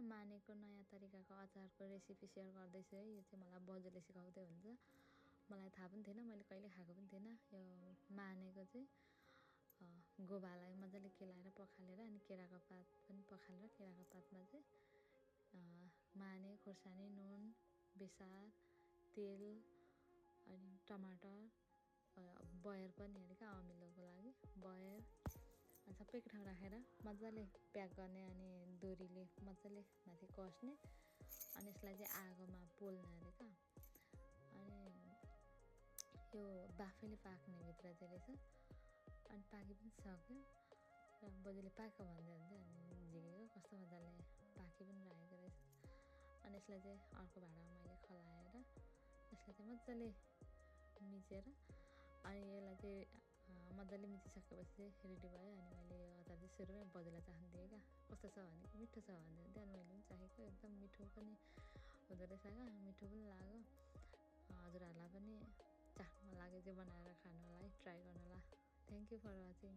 मानेको नयाँ तरिकाको अचारको रेसिपी सेयर गर्दैछु है। यो चाहिँ मलाई बजूले सिकाउँदै हुन्छ। मलाई थाहा पनि थिएन, मैले कहिले खाएको पनि थिएन। यो मानेको चाहिँ गोबालाई मजाले केलाएर पखालेर अनि केराको पात पनि पखालेर केराको पातमा चाहिँ माने, खोर्सानी, नुन, बेसार, तेल अनि टमाटर, बयर पनि अरे क्या अमिलोको लागि बयर अनि सबै एक ठाउँ राखेर मजाले प्याक गर्ने अनि डोरीले मजाले माथि कस्ने अनि यसलाई चाहिँ आगोमा पोल्ने अरे क्या। अनि यो बाफैले पाक्ने भित्र चाहिँ रहेछ। अनि पाकी पनि सक्यो र बजूले पाक्यो भन्दै हुन्छ अनि झिकेको कस्तो मजाले पाकी पनि राखेको रहेछ। अनि यसलाई चाहिँ अर्को भाँडामा मैले खलाएर यसलाई चाहिँ मजाले मिचेर अनि यसलाई चाहिँ मजाले मिचिसकेपछि चाहिँ रेडी भयो। अनि मैले यो अचार चाहिँ सुरुमै बजूलाई चाख्न दिएँ क्या, कस्तो छ भने मिठो छ भन्दै थियो। अनि मैले पनि चाखेको, एकदम मिठो पनि हुँदो रहेछ क्या, मिठो पनि लाग्यो। हजुरहरूलाई पनि चाख्नु मन लाग्यो चाहिँ बनाएर खानु होला है, ट्राई गर्नु होला। Thank you for watching.